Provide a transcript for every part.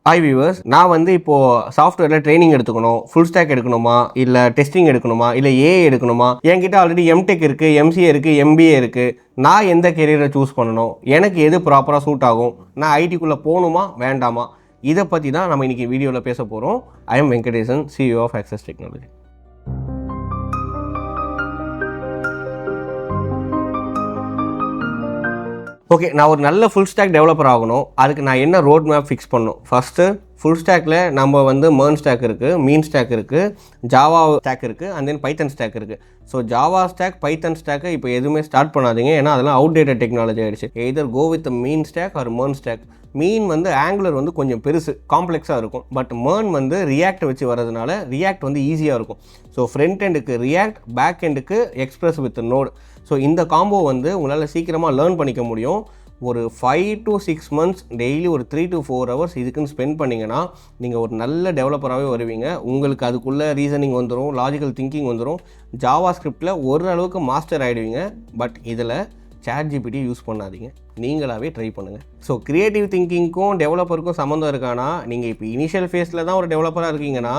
Hi viewers, நான் வந்து இப்போது சாஃப்ட்வேரில் ட்ரைனிங் எடுத்துக்கணும், ஃபுல் ஸ்டாக் எடுக்கணுமா, இல்லை டெஸ்டிங் எடுக்கணுமா, இல்லை ஏஐ எடுக்கணுமா, என்கிட்ட ஆல்ரெடி எம்டெக் இருக்குது, எம்சிஏ இருக்குது, எம்பிஏ இருக்குது. நான் எந்த கெரியரை சூஸ் பண்ணணும், எனக்கு எது ப்ராப்பராக சூட் ஆகும், நான் ஐடிக்குள்ளே போகணுமா வேண்டாமா, இதை பற்றி தான் நம்ம இன்றைக்கி வீடியோவில் பேச போகிறோம். I am Venkatesan, CEO of Access Technology. Okay, நான் ஒரு நல்ல ஃபுல் ஸ்டாக் டெவலப்பர் ஆகணும். அதுக்கு நான் என்ன ரோட் மேப் ஃபிக்ஸ் பண்ணணும்? ஃபஸ்ட்டு ஃபுல் ஸ்டாக்கில் நம்ம வந்து MERN ஸ்டாக் இருக்குது, மீன் ஸ்டாக் இருக்குது, ஜாவா ஸ்டாக் இருக்குது, அண்ட் தென் பைத்தன் ஸ்டாக் இருக்குது. ஸோ ஜாவா ஸ்டாக், பைத்தன் ஸ்டாக்கு இப்போ எதுவுமே ஸ்டார்ட் பண்ணாதீங்க, ஏன்னா அதெல்லாம் அவுடேட்டட் டெக்னாலஜி ஆகிடுச்சு. Either go with MEAN stack or MERN stack. MEAN வந்து ஆங்குலர் வந்து கொஞ்சம் பெருசு, காம்ப்ளெக்ஸாக இருக்கும். பட் MERN வந்து ரியாக்ட் வச்சு வரதுனால ரியாக்ட் வந்து ஈஸியாக இருக்கும். ஸோ ஃப்ரண்ட் எண்டுக்கு ரியாக்ட், பேக் எண்டுக்கு எக்ஸ்பிரஸ் வித் நோட். ஸோ இந்த காம்போ வந்து உங்களால் சீக்கிரமாக லேர்ன் பண்ணிக்க முடியும். ஒரு 5 to 6 months டெய்லி ஒரு 3 to 4 hours இதுக்குன்னு ஸ்பெண்ட் பண்ணிங்கன்னா நீங்கள் ஒரு நல்ல டெவலப்பராகவே வருவீங்க. உங்களுக்கு அதுக்குள்ளே ரீசனிங் வந்துடும், லாஜிக்கல் திங்கிங் வந்துடும். ஜாவா ஸ்கிரிப்டில் ஓரளவுக்கு மாஸ்டர் ஆகிடுவீங்க. பட் இதில் ChatGPT யூஸ் பண்ணாதீங்க, நீங்களாகவே ட்ரை பண்ணுங்கள். ஸோ க்ரியேட்டிவ் திங்கிங்க்கும் டெவலப்பருக்கும் சம்மந்தம் இருக்கானா? நீங்கள் இப்போ இனிஷியல் ஃபேஸில் தான் ஒரு டெவலப்பராக இருக்கீங்கன்னா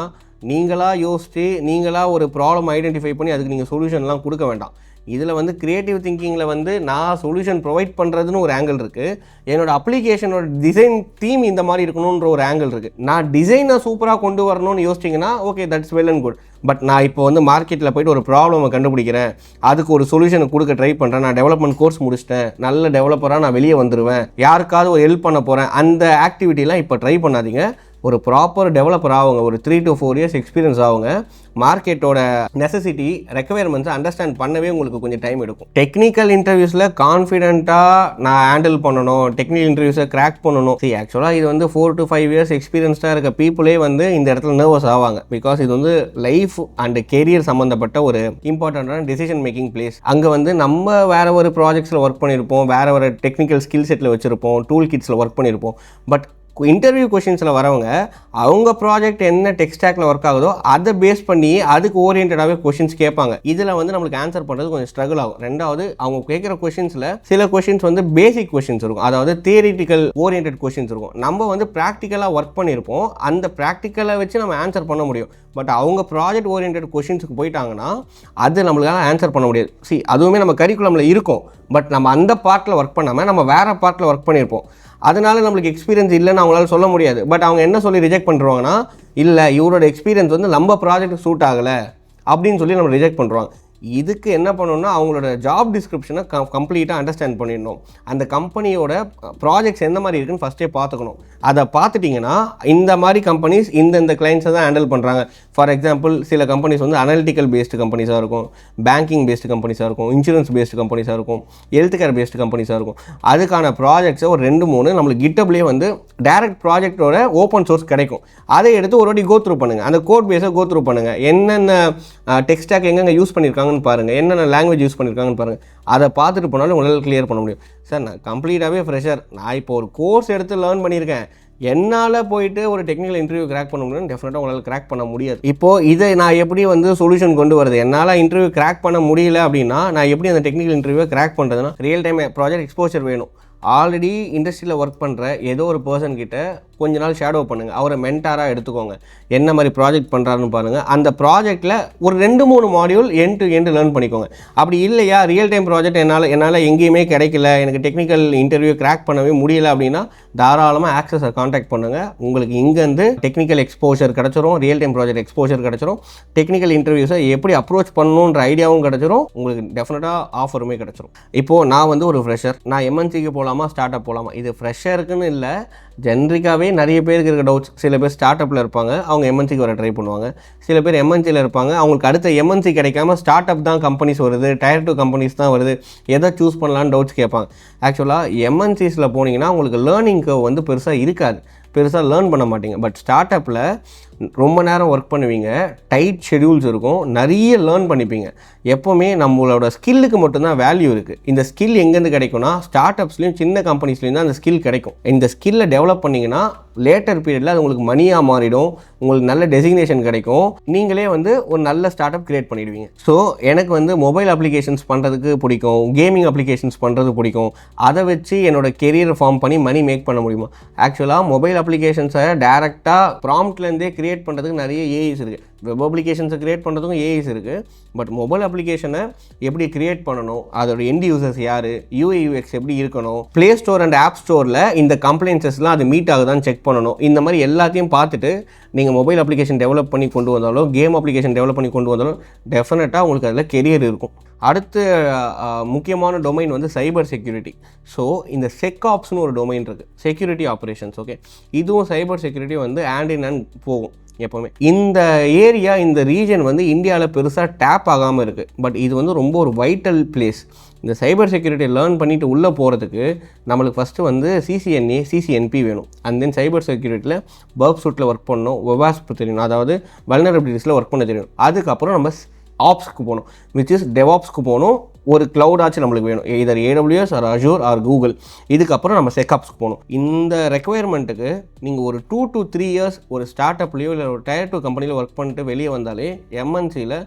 நீங்களாக யோசித்து நீங்களாக ஒரு ப்ராப்ளம் ஐடென்டிஃபை பண்ணி அதுக்கு நீங்கள் சொல்யூஷன்லாம் கொடுக்க வேண்டாம். இதில் வந்து க்ரியேட்டிவ் திங்கிங்கில் வந்து நான் சொல்யூஷன் ப்ரொவைட் பண்ணுறதுன்னு ஒரு ஆங்கிள் இருக்குது, என்னோடய அப்ளிகேஷனோட டிசைன் தீம் இந்த மாதிரி இருக்கணுன்ற ஒரு ஆங்கிள் இருக்குது. நான் டிசைனை சூப்பராக கொண்டு வரணும்னு யோசிச்சிங்கன்னா okay, that's well and good. But நான் இப்போ வந்து மார்க்கெட்டில் போய்ட்டு ஒரு ப்ராப்ளமை கண்டுபிடிக்கிறேன், அதுக்கு ஒரு சொல்யூஷனை கொடுக்க ட்ரை பண்ணுறேன், நான் டெவலப்மெண்ட் கோர்ஸ் முடிச்சிட்டேன், நல்ல டெவலப்பராக நான் வெளியே வந்துடுவேன், யாருக்காவது ஒரு ஹெல்ப் பண்ண போகிறேன், அந்த ஆக்டிவிட்டிலாம் இப்போ ட்ரை பண்ணாதீங்க. ஒரு ப்ராப்பர் டெவலப்பர் ஆகுங்க, ஒரு 3 to 4 years எக்ஸ்பீரியன்ஸ் ஆகுங்க. மார்க்கெட்டோட நெசசிட்டி, ரெக்குவயர்மெண்ட்ஸை அண்டர்ஸ்டாண்ட் பண்ணவே உங்களுக்கு கொஞ்சம் டைம் எடுக்கும். டெக்னிக்கல் இன்டர்வியூஸில் கான்ஃபிடென்ட்டாக நான் ஹேண்டில் பண்ணணும், டெக்னிக்கல் இன்டர்வியூஸை கிராக் பண்ணணும். சரி, ஆக்சுவலாக இது வந்து 4 to 5 years எக்ஸ்பீரியன்ஸ்டாக இருக்க பீப்புளே வந்து இந்த இடத்துல நர்வஸ் ஆவாங்க. பிகாஸ் இது வந்து லைஃப் அண்ட் கெரியர் சம்மந்தப்பட்ட ஒரு இம்பார்ட்டண்ட்டான டெசிஷன் மேக்கிங் பிளேஸ். அங்கே வந்து நம்ம வேறு ஒரு ப்ராஜெக்ட்ஸில் ஒர்க் பண்ணியிருப்போம், வேறு ஒரு டெக்னிக்கல் ஸ்கில் செட்டில் வச்சுருப்போம், டூல் கிட்ஸில் ஒர்க் பண்ணியிருப்போம். பட் இன்டர்வியூ கொஷின்ஸில் வரவங்க அவங்க ப்ராஜெக்ட் என்ன டெக் ஸ்டாக்ல ஒர்க் ஆகுதோ அதை பேஸ் பண்ணி அதுக்கு ஓரியன்டாகவே கொஷின்ஸ் கேட்பாங்க. இதில் வந்து நம்மளுக்கு ஆன்சர் பண்ணுறது கொஞ்சம் ஸ்ட்ரகிள் ஆகும். ரெண்டாவது, அவங்க கேட்குற கொஷின்ஸில் சில கொஷின்ஸ் வந்து பேசிக் கொஷின்ஸ் இருக்கும், அதாவது தியரிட்டிக்கல் ஓரியன்ட் கொஷின்ஸ் இருக்கும். நம்ம வந்து ப்ராக்டிக்கலாக ஒர்க் பண்ணியிருப்போம், அந்த ப்ராக்டிக்கலை வச்சு நம்ம ஆன்சர் பண்ண முடியும். பட் அவங்க ப்ராஜெக்ட் ஓரியன்ட் கொஷின்ஸுக்கு போயிட்டாங்கன்னா அது நம்மளால ஆன்சர் பண்ண முடியாது. அதுவுமே நம்ம கரிக்குலமில் இருக்கும், பட் நம்ம அந்த பார்ட்டில் ஒர்க் பண்ணாமல் நம்ம வேறு பார்ட்டில் ஒர்க் பண்ணியிருப்போம். அதனால நம்மளுக்கு எக்ஸ்பீரியன்ஸ் இல்லைன்னு அவங்களால சொல்ல முடியாது. பட் அவங்க என்ன சொல்லி ரிஜெக்ட் பண்ணுறாங்கன்னா, இல்லை இவரோட எக்ஸ்பீரியன்ஸ் வந்து நம்ம ப்ராஜெக்ட் சூட் ஆகலை அப்படின்னு சொல்லி நம்ம ரிஜெக்ட் பண்ணுறாங்க. இதுக்கு என்ன பண்ணணும்னா அவங்களோட ஜாப் டிஸ்கிரிப்ஷனை கம்ப்ளீட்டாக அண்டர்ஸ்டாண்ட் பண்ணிடணும். அந்த கம்பெனியோட ப்ராஜெக்ட்ஸ் எந்த மாதிரி இருக்குன்னு ஃபஸ்ட்டே பார்த்துக்கணும். அதை பார்த்துட்டிங்கன்னா இந்த மாதிரி கம்பெனிஸ் இந்த கிளைண்ட்ஸை தான் ஹேண்டில் பண்ணுறாங்க. ஃபார் எக்ஸாம்பிள், சில கம்பெனிஸ் வந்து அனலிட்டிக்கல் பேஸ்டு கம்பெனிஸாக இருக்கும், பேங்கிங் பேஸ்டு கம்பெனிஸாக இருக்கும், இன்சூரன்ஸ் பேஸ்டு கம்பெனிஸாக இருக்கும், ஹெல்த் கேர் பேஸ்டு கம்பெனிஸாக இருக்கும். அதுக்கான ப்ராஜெக்ட்ஸை ஒரு 2-3 நம்மளுக்கு கிட்டப்லேயே வந்து டைரக்ட் ப்ராஜெக்டோட ஓப்பன் சோர்ஸ் கிடைக்கும். அதை எடுத்து ஒரு வாட்டி கோ த்ரூ பண்ணுங்கள், அந்த கோட் பேஸை கோ த்ரூ பண்ணுங்கள். என்னென்ன டெக் ஸ்டாக் எங்கெங்கே யூஸ் பண்ணியிருக்காங்க பாருங்கள், என்னென்ன லாங்குவேஜ் யூஸ் பண்ணியிருக்காங்கன்னு பாருங்கள். அதை பார்த்துட்டு போனாலும் உங்களால் கிளியர் பண்ண முடியும். சார், நான் கம்ப்ளீட்டாகவே ஃப்ரெஷர், நான் இப்போ ஒரு கோர்ஸ் எடுத்து லேர்ன் பண்ணியிருக்கேன், என்னால் போயிட்டு ஒரு டெக்னிக்கல் இன்டர்வியூ கிராக் பண்ண முடியும், டெஃபினட்டாக உங்களால் கிராக் பண்ண முடியாது. இப்போது இதை நான் எப்படி வந்து சொல்யூஷன் கொண்டு வருது? என்னால் இன்டர்வியூ கிராக் பண்ண முடியல அப்படின்னா நான் எப்படி அந்த டெக்னிக்கல் இன்டர்வியூவை கிராக் பண்ணுறதுன்னா, ரியல் டைம் ப்ராஜெக்ட் எக்ஸ்போஷர் வேணும். ஆல்ரெடி இண்டஸ்ட்ரியில் ஒர்க் பண்ணுற ஏதோ ஒரு பர்சன் கிட்ட கொஞ்ச நாள் ஷேடோ பண்ணுங்கள், அவரை மென்டாராக எடுத்துக்கோங்க, என்ன மாதிரி ப்ராஜெக்ட் பண்ணுறாருன்னு பாருங்கள். அந்த ப்ராஜெக்ட்டில் ஒரு 2-3 module end to end learn பண்ணிக்கோங்க. அப்படி இல்லையா, ரியல் டைம் ப்ராஜெக்ட் என்னால் எங்கேயுமே கிடைக்கல, எனக்கு டெக்னிக்கல் இன்டர்வியூ கிராக் பண்ணவே முடியல அப்படின்னா தாராளமாக ஆக்சஸை காண்டாக்ட் பண்ணுங்கள். உங்களுக்கு இங்கேருந்து டெக்னிக்கல் எக்ஸ்போஷர் கிடச்சிரும், ரியல் டைம் ப்ராஜெக்ட் எக்ஸ்போஷர் கிடச்சிரும், டெக்னிக்கல் இன்டர்வியூஸை எப்படி அப்ரோச் பண்ணணுன்ற ஐடியாவும் கிடச்சிரும், உங்களுக்கு டெஃபினட்டாக ஆஃபருமே கிடச்சிரும். இப்போது நான் வந்து ஒரு ஃப்ரெஷர், நான் எம்என்சிக்கு போகலாமா, ஸ்டார்ட் அப் போகலாமா? இது ஃப்ரெஷருக்குன்னு இல்லை, ஜென்ரிக்காகவே நிறைய பேருக்கு இருக்க டவுட்ஸ். சில பேர் ஸ்டார்ட் அப்பில் இருப்பாங்க, அவங்க எம்என்சிக்கு வர ட்ரை பண்ணுவாங்க. சில பேர் எம்என்சியில் இருப்பாங்க, அவங்களுக்கு அடுத்த எம்என்சி கிடைக்காம ஸ்டார்ட் அப் தான் கம்பெனிஸ் வருது, Tier 2 கம்பெனிஸ் தான் வருது, எதை சூஸ் பண்ணலான்னு டவுட்ஸ் கேட்பாங்க. ஆக்சுவலாக எம்என்சிஸில் போனீங்கன்னா உங்களுக்கு லேர்னிங் கர்வ் வந்து பெருசாக இருக்காது, பெருசாக லேர்ன் பண்ண மாட்டீங்க. பட் ஸ்டார்ட் அப்பில் ரொம்ப நேரம் ஒர்க் பண்ணுவீங்க, டைட் ஷெடியூல்ஸ் இருக்கும், நிறைய லேர்ன் பண்ணிப்பீங்க. எப்போவுமே நம்மளோட ஸ்கில்லுக்கு மட்டும்தான் வேல்யூ இருக்குது. இந்த ஸ்கில் எங்கேருந்து கிடைக்கும்னா ஸ்டார்ட் அப்ஸ்லேயும் சின்ன கம்பெனிஸ்லேயும் தான் அந்த ஸ்கில் கிடைக்கும். இந்த ஸ்கில்லை டெவலப் பண்ணிங்கன்னா லேட்டர் பீரியடில் அது உங்களுக்கு மணியாக மாறிடும், உங்களுக்கு நல்ல டெசிக்னேஷன் கிடைக்கும், நீங்களே வந்து ஒரு நல்ல ஸ்டார்ட் அப் கிரியேட் பண்ணிடுவீங்க. ஸோ எனக்கு வந்து மொபைல் அப்ளிகேஷன்ஸ் பண்ணுறதுக்கு பிடிக்கும், கேமிங் அப்ளிகேஷன்ஸ் பண்ணுறது பிடிக்கும். அதை வச்சு என்னோட கெரியரை ஃபார்ம் பண்ணி மணி மேக் பண்ண முடியுமா? ஆக்சுவலாக மொபைல் அப்ளிகேஷன்ஸை டேரெக்டாக ப்ராம்ப்ட்லேருந்தே கிரியேட் பண்ணுறதுக்கு நிறைய ஏஐஸ் இருக்குது. வெப் அப்ளிகேஷன்ஸை கிரியேட் பண்ணுறதுக்கும் ஏஐஸ் இருக்குது. பட் மொபைல் அப்ளிகேஷனை எப்படி கிரியேட் பண்ணணும், அதோட எண்ட் யூசர்ஸ் யார், யூஐ/யூஎக்ஸ் எப்படி இருக்கணும், ப்ளே ஸ்டோர் அண்ட் ஆப் ஸ்டோரில் இந்த கம்ப்ளைண்ட்ஸஸ்லாம் அது மீட் ஆகுதான்னு செக் பண்ணணும். இந்த மாதிரி எல்லாத்தையும் பார்த்துட்டு நீங்கள் மொபைல் அப்ளிகேஷன் டெவலப் பண்ணி கொண்டு வந்தாலும், கேம் அப்ளிகேஷன் டெவலப் பண்ணி கொண்டு வந்தாலும் டெஃபினட்டாக உங்களுக்கு அதில் கெரியர் இருக்கும். அடுத்து முக்கியமான டொமைன் வந்து சைபர் செக்யூரிட்டி. ஸோ இந்த செக்ஆப்ஸ்னு ஒரு டொமைன் இருக்குது, செக்யூரிட்டி ஆப்ரேஷன்ஸ். ஓகே, இதுவும் சைபர் செக்யூரிட்டி வந்து ஹேண்ட் இன் ஹேண்ட் போகும் எப்போவுமே. இந்த ஏரியா, இந்த ரீஜன் வந்து இந்தியாவில் பெருசாக டேப் ஆகாமல் இருக்குது. பட் இது வந்து ரொம்ப ஒரு வைட்டல் பிளேஸ். இந்த சைபர் செக்யூரிட்டி லேர்ன் பண்ணிவிட்டு உள்ளே போகிறதுக்கு நம்மளுக்கு ஃபஸ்ட்டு வந்து CCNA CCNP வேணும். அண்ட் தென் சைபர் செக்யூரிட்டியில் பர்ப் சூட்டில் ஒர்க் பண்ணணும், வெவாஸ்ப் தெரியணும், அதாவது வல்னரபிலிட்டிஸில் ஒர்க் பண்ண தெரியும். அதுக்கப்புறம் நம்ம ஆப்ஸ்க்கு போகணும், விச் இஸ் டெவாப்ஸ்க்கு போகணும். ஒரு க்ளவுடாச்சும் நம்மளுக்கு வேணும், either AWS or Azure or Google. இதுக்கப்புறம் நம்ம செக்ஆப்ஸ்க்கு போகணும். இந்த ரெக்குயர்மெண்ட்டுக்கு நீங்கள் ஒரு 2 to 3 years ஒரு ஸ்டார்ட் அப்லேயோ இல்லை ஒரு Tier 2 கம்பெனியில் ஒர்க் பண்ணிட்டு வெளியே வந்தாலே MNCயில்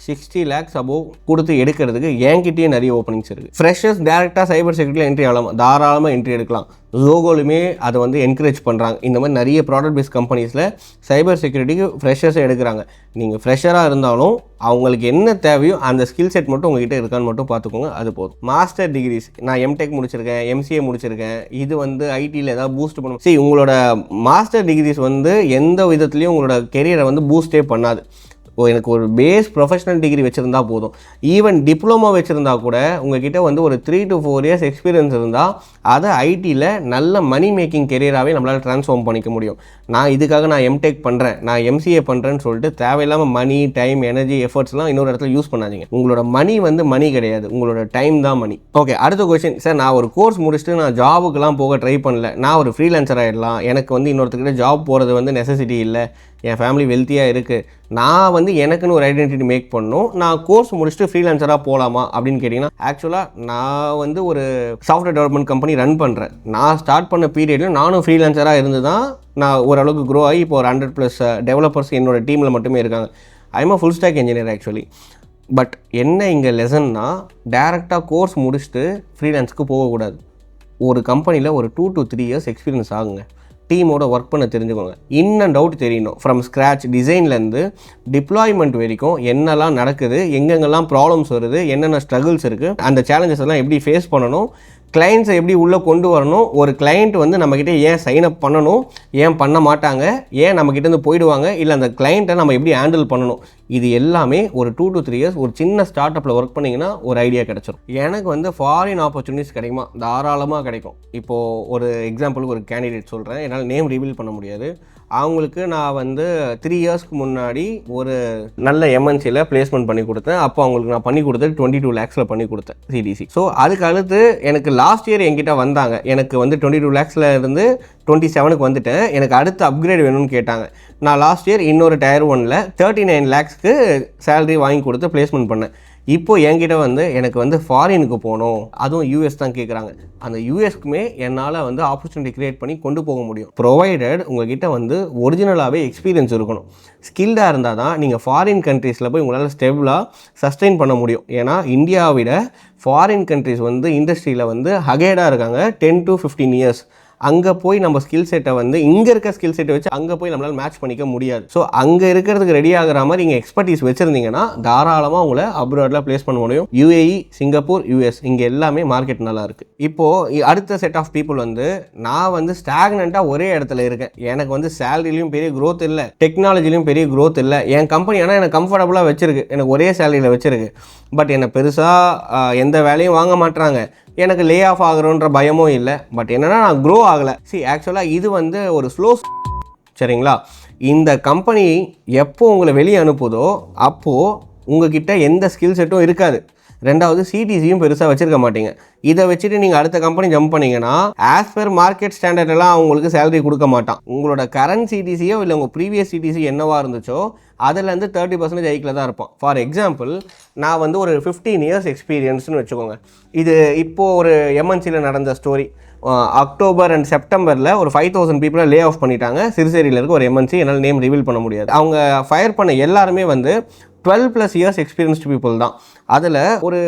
60 lakhs அபோவ் கொடுத்து எடுக்கிறதுக்கு என்கிட்டயே நிறைய ஓப்பனிங்ஸ் இருக்குது. ஃப்ரெஷர்ஸ் டேரெக்டாக சைபர் செக்யூரிட்டியில் என்ட்ரி ஆகலாம், தாராளமாக என்ட்ரி எடுக்கலாம். ஜோகோலுமே அதை வந்து என்கரேஜ் பண்ணுறாங்க. இந்த மாதிரி நிறைய ப்ராடக்ட் பேஸ்ட் கம்பெனிஸில் சைபர் செக்யூரிட்டிக்கு ஃப்ரெஷர்ஸை எடுக்கிறாங்க. நீங்கள் ஃப்ரெஷராக இருந்தாலும் அவங்களுக்கு என்ன தேவையோ அந்த ஸ்கில் செட் மட்டும் உங்ககிட்ட இருக்கான்னு மட்டும் பார்த்துக்கோங்க, அது போதும். மாஸ்டர் டிகிரிஸ், நான் எம்டெக் முடிச்சிருக்கேன், MCA முடிச்சிருக்கேன், இது வந்து ஐடியில் ஏதாவது பூஸ்ட் பண்ணும். சரி, உங்களோட மாஸ்டர் டிகிரிஸ் வந்து எந்த விதத்துலையும் உங்களோட கெரியரை வந்து பூஸ்டே பண்ணாது. எனக்கு ஒரு பேஸ் ப்ரொஃபஷனல் டிகிரி வச்சுருந்தா போதும். ஈவன் டிப்ளமோ வச்சுருந்தா கூட உங்ககிட்ட வந்து ஒரு 3 to 4 years எக்ஸ்பீரியன்ஸ் இருந்தால் அதை ஐடியில் நல்ல மணி மேக்கிங் கெரியராகவே நம்மளால் ட்ரான்ஸ்ஃபார்ம் பண்ணிக்க முடியும். நான் எம்டெக் பண்ணுறேன், நான் MCA பண்ணுறேன்னு சொல்லிட்டு தேவையில்லாமல் மணி, டைம், எனர்ஜி, எஃபர்ட்ஸ்லாம் இன்னொரு இடத்துல யூஸ் பண்ணாதீங்க. உங்களோட மணி வந்து மணி கிடையாது, உங்களோட டைம் தான் மணி. ஓகே, அடுத்த கொஸ்டின். சார், நான் ஒரு கோர்ஸ் முடிச்சுட்டு நான் ஜாபுக்கெலாம் போக ட்ரை பண்ணல, நான் ஒரு ஃப்ரீலான்சர் ஆகிடலாம், எனக்கு வந்து இன்னொருத்தர்கிட்ட ஜாப் போகிறது வந்து நெசசிட்டி இல்லை, என் ஃபேமிலி வெல்த்தியாக இருக்குது, நான் வந்து எனக்குன்னு ஒரு ஐடென்டிட்டி மேக் பண்ணணும், நான் கோர்ஸ் முடிச்சுட்டு ஃப்ரீலான்சராக போகலாமா அப்படின்னு கேட்டிங்கன்னா, ஆக்சுவலாக நான் வந்து ஒரு சாஃப்ட்வேர் டெவலப்மெண்ட் கம்பெனி ரன் பண்ணுறேன். நான் ஸ்டார்ட் பண்ண பீரியடில் நானும் ஃப்ரீலான்சராக இருந்து தான் நான் ஓரளவுக்கு க்ரோ ஆகி இப்போ ஒரு 100+ டெவலப்பர்ஸ் என்னோட டீமில் மட்டுமே இருக்காங்க. I am full stack engineer actually. But என்ன இங்கே லெசன்னா, டேரெக்டாக கோர்ஸ் முடிச்சுட்டு ஃப்ரீலான்ஸுக்கு போகக்கூடாது. ஒரு கம்பெனியில் ஒரு 2 to 3 years எக்ஸ்பீரியன்ஸ் ஆகுங்க, டீமோட ஒர்க் பண்ண தெரிஞ்சுக்கோங்க, இன் அண்ட் அவுட் தெரியணும். ஃப்ரம் ஸ்க்ராச் டிசைன்லேருந்து டிப்ளாய்மெண்ட் வரைக்கும் என்னெல்லாம் நடக்குது, எங்கெங்கெல்லாம் ப்ராப்ளம்ஸ் வருது, என்னென்ன ஸ்ட்ரகிள்ஸ் இருக்குது, அந்த சேலஞ்சஸ் எல்லாம் எப்படி ஃபேஸ் பண்ணணும், கிளைண்ட்ஸை எப்படி உள்ளே கொண்டு வரணும், ஒரு கிளைண்ட் வந்து நம்மக்கிட்ட ஏன் சைன் அப் பண்ணணும், ஏன் பண்ண மாட்டாங்க, ஏன் நம்மக்கிட்டேருந்து போயிடுவாங்க, இல்லை அந்த கிளைண்ட்டை நம்ம எப்படி ஹேண்டில் பண்ணணும், இது எல்லாமே ஒரு 2 to 3 years ஒரு சின்ன ஸ்டார்ட் அப்பில் ஒர்க் பண்ணிங்கன்னா ஒரு ஐடியா கிடச்சிரும். எனக்கு வந்து ஃபாரின் ஆப்பர்ச்சுனிட்டிஸ் கிடைக்குமா? தாராளமாக கிடைக்கும். இப்போது ஒரு எக்ஸாம்பிளுக்கு ஒரு கேண்டிடேட் சொல்கிறேன், என்னால் நேம் ரிவீல் பண்ண முடியாது. அவங்களுக்கு நான் வந்து 3 yearsக்கு முன்னாடி ஒரு நல்ல MNCயில் பிளேஸ்மெண்ட் பண்ணி கொடுத்தேன். அப்போ அவங்களுக்கு நான் பண்ணி கொடுத்தது 22 lakhsல பண்ணி கொடுத்தேன் CDC. ஸோ அதுக்கு அடுத்து எனக்கு லாஸ்ட் இயர் என்கிட்ட வந்தாங்க, எனக்கு வந்து 22 lakhsல இருந்து 27க்கு வந்துட்டேன், எனக்கு அடுத்து அப்கிரேட் வேணும்னு கேட்டாங்க. நான் லாஸ்ட் இயர் இன்னொரு Tier 1ல 39 lakhsக்கு சேலரி வாங்கி கொடுத்து பிளேஸ்மெண்ட் பண்ணேன். இப்போது என்கிட்ட வந்து எனக்கு வந்து ஃபாரினுக்கு போகணும், அதுவும் US தான் கேட்குறாங்க. அந்த USக்குமே என்னால் வந்து ஆப்பர்ச்சுனிட்டி க்ரியேட் பண்ணி கொண்டு போக முடியும், ப்ரொவைடட் உங்கள்கிட்ட வந்து ஒரிஜினலாகவே எக்ஸ்பீரியன்ஸ் இருக்கணும். ஸ்கில்டாக இருந்தால் தான் நீங்கள் ஃபாரின் கண்ட்ரீஸில் போய் உங்களால் ஸ்டெபிளாக சஸ்டெயின் பண்ண முடியும். ஏன்னா இந்தியாவை விட ஃபாரின் கண்ட்ரீஸ் வந்து இண்டஸ்ட்ரியில் வந்து ஹகேடாக இருக்காங்க 10 to 15 years. அங்கே போய் நம்ம ஸ்கில் செட்டை வந்து இங்கே இருக்க ஸ்கில் செட்டை வச்சு அங்கே போய் நம்மளால் மேட்ச் பண்ணிக்க முடியாது. ஸோ அங்கே இருக்கிறதுக்கு ரெடி ஆகிற மாதிரி நீங்கள் எக்ஸ்பர்டீஸ் வச்சுருந்தீங்கன்னா தாராளமாக உங்களை அப்ராடில் ப்ளேஸ் பண்ண முடியும். UAE, சிங்கப்பூர், US இங்கே எல்லாமே மார்க்கெட் நல்லா இருக்குது. இப்போது அடுத்த செட் ஆஃப் பீப்புள் வந்து நான் வந்து ஸ்டாக்னண்ட்டாக ஒரே இடத்துல இருக்கேன், எனக்கு வந்து சேலரிலையும் பெரிய க்ரோத் இல்லை, டெக்னாலஜிலையும் பெரிய க்ரோத் இல்லை, என் கம்பெனி ஆனால் எனக்கு கம்ஃபர்டபுளாக வச்சுருக்கு, எனக்கு ஒரே சேலரியில் வச்சுருக்கு, பட் என்னை பெருசாக எந்த வேலையும் வாங்க மாட்டுறாங்க, எனக்கு லே ஆஃப் ஆகிறோன்ற பயமும் இல்லை, பட் என்னென்னா நான் க்ரோ ஆகலை. ஆக்சுவலாக இது வந்து ஒரு ஸ்லோ, சரிங்களா? இந்த கம்பெனி எப்போ உங்களை வெளியே அனுப்புதோ அப்போது உங்ககிட்ட எந்த ஸ்கில் செட்டும் இருக்காது. ரெண்டாவது CTCயும் பெருசாக வச்சுருக்க மாட்டீங்க. இதை வச்சுட்டு நீங்கள் அடுத்த கம்பெனி ஜம்ப் பண்ணிங்கன்னா ஆஸ் பர் மார்க்கெட் ஸ்டாண்டர்டெல்லாம் அவங்களுக்கு சேலரி கொடுக்க மாட்டான். உங்களோட கரண்ட் CTCயோ இல்லை உங்கள் ப்ரீவியஸ் CTC என்னவாக இருந்துச்சோ அதிலேருந்து 30% ஹைக்கில் தான் இருப்பான். ஃபார் எக்ஸாம்பிள், நான் வந்து ஒரு 15 years எக்ஸ்பீரியன்ஸ்னு வச்சுக்கோங்க. இது இப்போது ஒரு MNCயில் நடந்த ஸ்டோரி. அக்டோபர் அண்ட் செப்டம்பரில் ஒரு 5000 பீப்புளை லே ஆஃப் பண்ணிட்டாங்க. சிறுசேரியில் இருக்க ஒரு எம்என்சி, என்னால் நேம் ரிவீல் பண்ண முடியாது. அவங்க ஃபயர் பண்ண எல்லாருமே வந்து 12+ இயர்ஸ் எக்ஸ்பீரியன்ஸ்டு பீப்புள் தான். அதில் ஒரு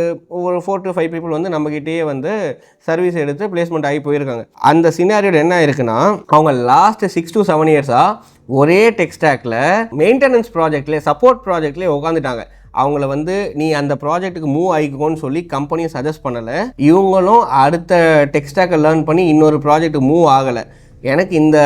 4 to 5 பீப்புள் வந்து நம்மக்கிட்டேயே வந்து சர்வீஸ் எடுத்து பிளேஸ்மெண்ட் ஆகி போயிருக்காங்க. அந்த சினாரியோட என்ன இருக்குன்னா, அவங்க லாஸ்ட் 6 to 7 இயர்ஸாக ஒரே டெக் ஸ்டாக்கில் மெயின்டெனன்ஸ் ப்ராஜெக்ட்லேயே சப்போர்ட் ப்ராஜெக்ட்லேயே உட்காந்துட்டாங்க. அவங்கள வந்து நீ அந்த ப்ராஜெக்ட்டுக்கு மூவ் ஆகிக்கோன்னு சொல்லி கம்பெனியும் சஜஸ்ட் பண்ணலை. இவங்களும் அடுத்த டெக் ஸ்டாக்கை லேர்ன் பண்ணி இன்னொரு ப்ராஜெக்ட்டுக்கு மூவ் ஆகலை. எனக்கு இந்த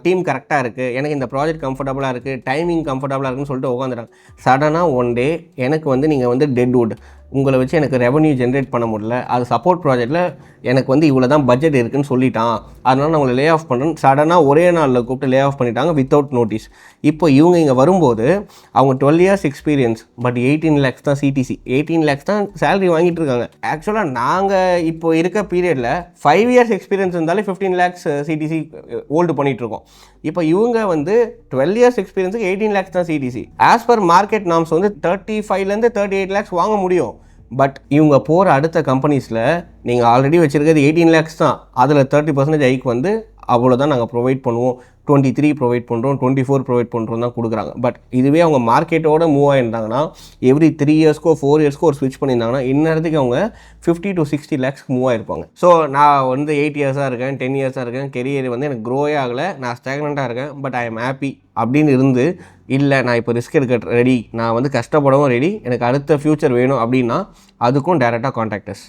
டீம் கரெக்டாக இருக்குது, எனக்கு இந்த ப்ராஜெக்ட் கம்ஃபர்டபுளாக இருக்குது, டைமிங் கம்ஃபர்டபுளாக இருக்குன்னு சொல்லிட்டு உட்காந்துட்டாங்க. சடனாக ஒன் டே எனக்கு வந்து நீங்கள் வந்து டெட்வுட், உங்களை வச்சு எனக்கு ரெவன்யூ ஜென்ரேட் பண்ண முடியல, அது சப்போர்ட் ப்ராஜெக்ட்டில் எனக்கு வந்து இவ்வளோ தான் பட்ஜெட் இருக்குன்னு சொல்லிட்டான், அதனால் நான் உங்களை லே ஆஃப் பண்ணுறேன்னு சடனாக ஒரே நாளில் கூப்பிட்டு லே ஆஃப் பண்ணிட்டாங்க வித்தவுட் நோட்டீஸ். இப்போ இவங்க இங்கே வரும்போது அவங்க 12 இயர்ஸ் எக்ஸ்பீரியன்ஸ், பட் 18 lakhs தான் சிடிசி, 18 lakhs தான் சேலரி வாங்கிட்டு இருக்காங்க. ஆக்சுவலாக நாங்கள் இப்போ இருக்க பீரியடில் 5 இயர்ஸ் எக்ஸ்பீரியன்ஸ் இருந்தாலே 15 lakhs சிடிசி ஹோல்டு பண்ணிகிட்ருக்கோம். இப்போ இவங்க வந்து 12 இயர்ஸ் எக்ஸ்பீரியன்ஸுக்கு 18 lakhs தான் CTC. As per market norms வந்து 35 to 38 lakhs வாங்க முடியும். பட் இவங்க போகிற அடுத்த கம்பெனிஸில் நீங்கள் ஆல்ரெடி வச்சுருக்கிறது 18 lakhs தான், அதில் 30% ஹைக் வந்து அவ்வளோதான் நாங்கள் ப்ரொவைட் பண்ணுவோம், 23 ப்ரொவைட் பண்ணுறோம், 24 ப்ரொவைட் பண்ணுறோம் தான் கொடுக்குறாங்க. பட் இதுவே அவங்க மார்க்கெட்டோட மூவ் ஆகிருந்தாங்கன்னா, எவ்ரி 3 இயர்ஸ்க்கோ 4 இயர்ஸ்க்கோ ஒரு ஸ்விட்ச் பண்ணியிருந்தாங்கன்னா இந்நேரத்துக்கு அவங்க 50 to 60 lakhs மூவ் ஆகிருப்பாங்க. ஸோ நான் வந்து 8 இயர்ஸாக இருக்கேன், 10 இயர்ஸாக இருக்கேன், கெரியர் வந்து எனக்கு க்ரோவே ஆகலை, நான் ஸ்டாக்னண்ட்டாக இருக்கேன், பட் ஐ எம் ஹாப்பி அப்படின்னு இருந்து, இல்லை நான் இப்போ ரிஸ்க் எடுக்க ரெடி, நான் வந்து கஷ்டப்படவும் ரெடி, எனக்கு அடுத்த ஃப்யூச்சர் வேணும் அப்படின்னா அதுக்கும் டேரெக்டாக கான்டாக்ட் அஸ்.